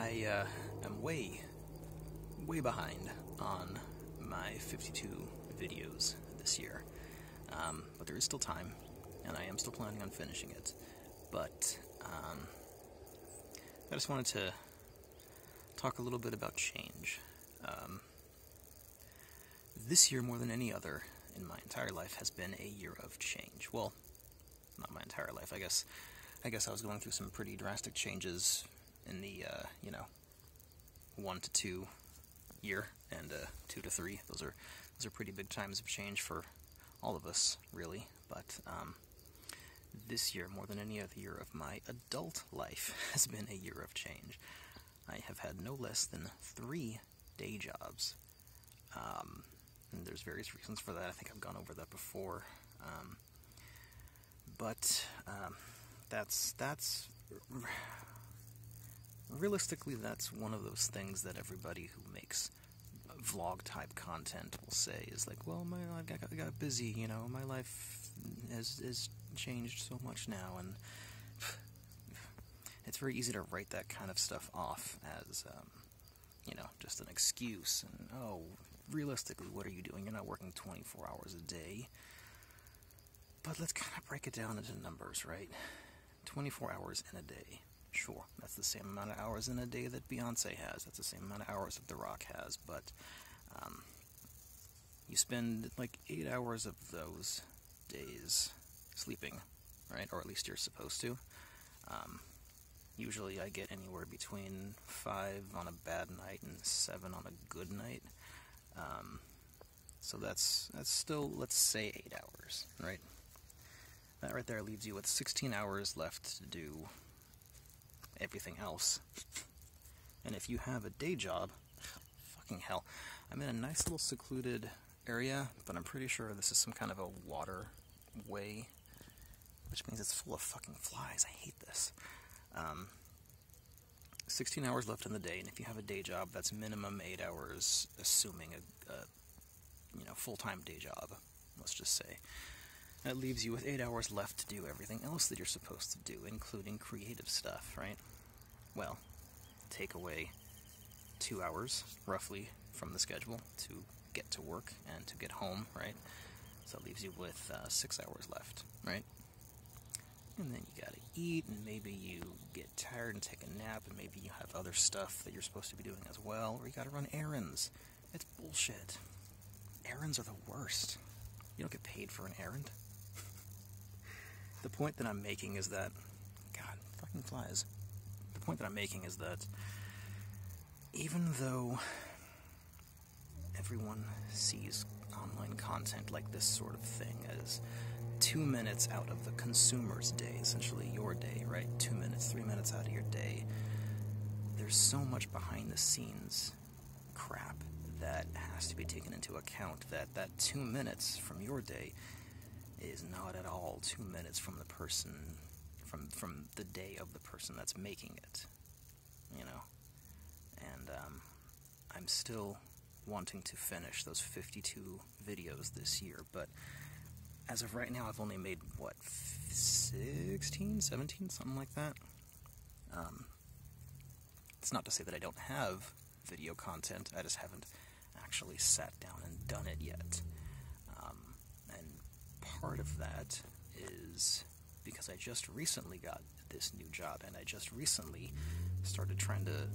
I am way behind on my 52 videos this year, but there is still time, and I am still planning on finishing it. But I just wanted to talk a little bit about change. This year, more than any other in my entire life, has been a year of change. Well, not my entire life. I guess I was going through some pretty drastic changes in the 1 to 2 year and 2 to 3. Those are pretty big times of change for all of us, really. But this year, more than any other year of my adult life, has been a year of change. I have had no less than 3 day jobs. And there's various reasons for that. I think I've gone over that before. But that's realistically, that's one of those things that everybody who makes vlog-type content will say is like, well, my life got busy, my life has changed so much now, and it's very easy to write that kind of stuff off as, just an excuse, and, realistically, what are you doing? You're not working 24 hours a day. But let's kind of break it down into numbers, right? 24 hours in a day. Sure, that's the same amount of hours in a day that Beyonce has. That's the same amount of hours that The Rock has. But you spend like 8 hours of those days sleeping, right? Or at least you're supposed to. Usually I get anywhere between 5 on a bad night and 7 on a good night. So that's still, let's say, 8 hours, right? That right there leaves you with 16 hours left to do everything else. And if you have a day job, fucking hell, I'm in a nice little secluded area, but I'm pretty sure this is some kind of a waterway, which means it's full of fucking flies. I hate this. 16 hours left in the day, and if you have a day job, that's minimum 8 hours, assuming a full-time day job, let's just say. That leaves you with 8 hours left to do everything else that you're supposed to do, including creative stuff, right? Well, take away 2 hours, roughly, from the schedule to get to work and to get home, right? So that leaves you with 6 hours left, right? And then you gotta eat, and maybe you get tired and take a nap, and maybe you have other stuff that you're supposed to be doing as well, or you gotta run errands. It's bullshit. Errands are the worst. You don't get paid for an errand. The point that I'm making is that... God, fucking flies. The point that I'm making is that even though everyone sees online content like this sort of thing as 2 minutes out of the consumer's day, essentially your day, right? 2 minutes, 3 minutes out of your day. There's so much behind the scenes crap that has to be taken into account, that 2 minutes from your day is not at all 2 minutes from the person, from the day of the person that's making it, And I'm still wanting to finish those 52 videos this year, but as of right now, I've only made, 16, 17, something like that. It's not to say that I don't have video content, I just haven't actually sat down and done it yet. And part of that is because I just recently got this new job, and I just recently started trying to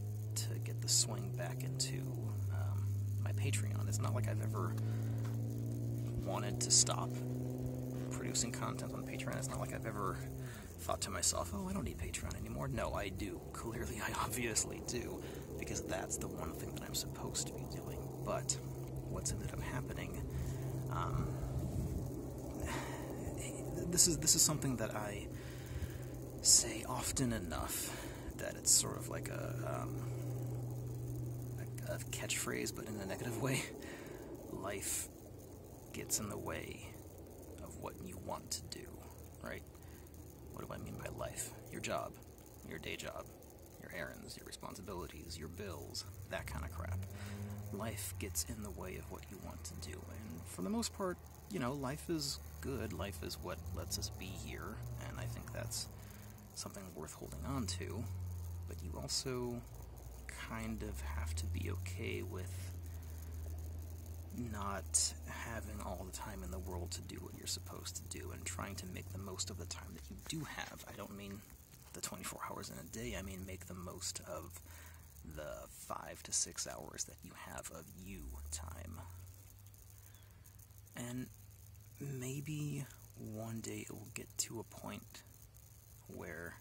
get the swing back into my Patreon. It's not like I've ever wanted to stop producing content on Patreon. It's not like I've ever thought to myself, I don't need Patreon anymore. No, I do. Clearly, I obviously do, because that's the one thing that I'm supposed to be doing. But what's ended up happening, this is something that I say often enough that it's sort of like a catchphrase, but in a negative way. Life gets in the way of what you want to do, right? What do I mean by life? Your job, your day job, your errands, your responsibilities, your bills, that kind of crap. Life gets in the way of what you want to do, and for the most part, life is good. Life is what lets us be here, and I think that's something worth holding on to. But you also kind of have to be okay with not having all the time in the world to do what you're supposed to do, and trying to make the most of the time that you do have. I don't mean the 24 hours in a day, I mean make the most of the 5 to 6 hours that you have of you time. And maybe one day it will get to a point where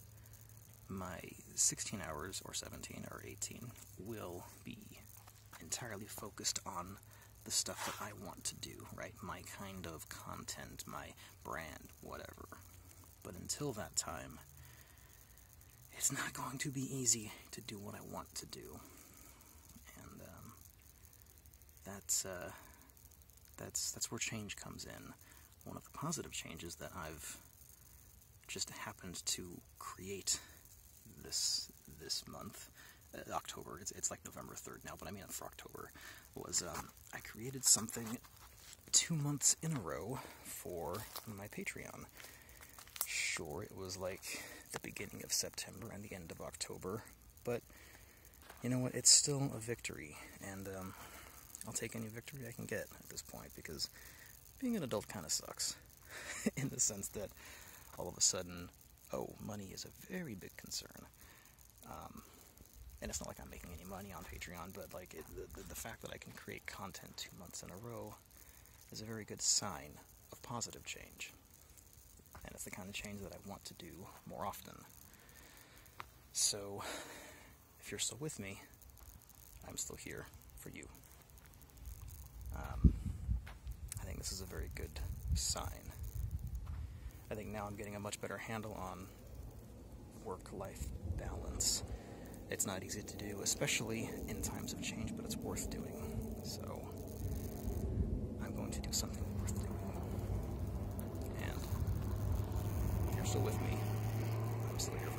my 16 hours, or 17, or 18, will be entirely focused on the stuff that I want to do, right? My kind of content, my brand, whatever. But until that time, it's not going to be easy to do what I want to do. And that's where change comes in. One of the positive changes that I've just happened to create this month, October, it's like November 3rd now, but I mean for October, was I created something 2 months in a row for my Patreon. Sure, it was like the beginning of September and the end of October, but you know what, it's still a victory, and I'll take any victory I can get at this point, because being an adult kind of sucks, in the sense that all of a sudden, money is a very big concern. And it's not like I'm making any money on Patreon, but like the fact that I can create content 2 months in a row is a very good sign of positive change. And it's the kind of change that I want to do more often. So, if you're still with me, I'm still here for you. I think this is a very good sign. I think now I'm getting a much better handle on work-life balance. It's not easy to do, especially in times of change, but it's worth doing. So, I'm going to do something worth doing. And if you're still with me, I'm still here for you.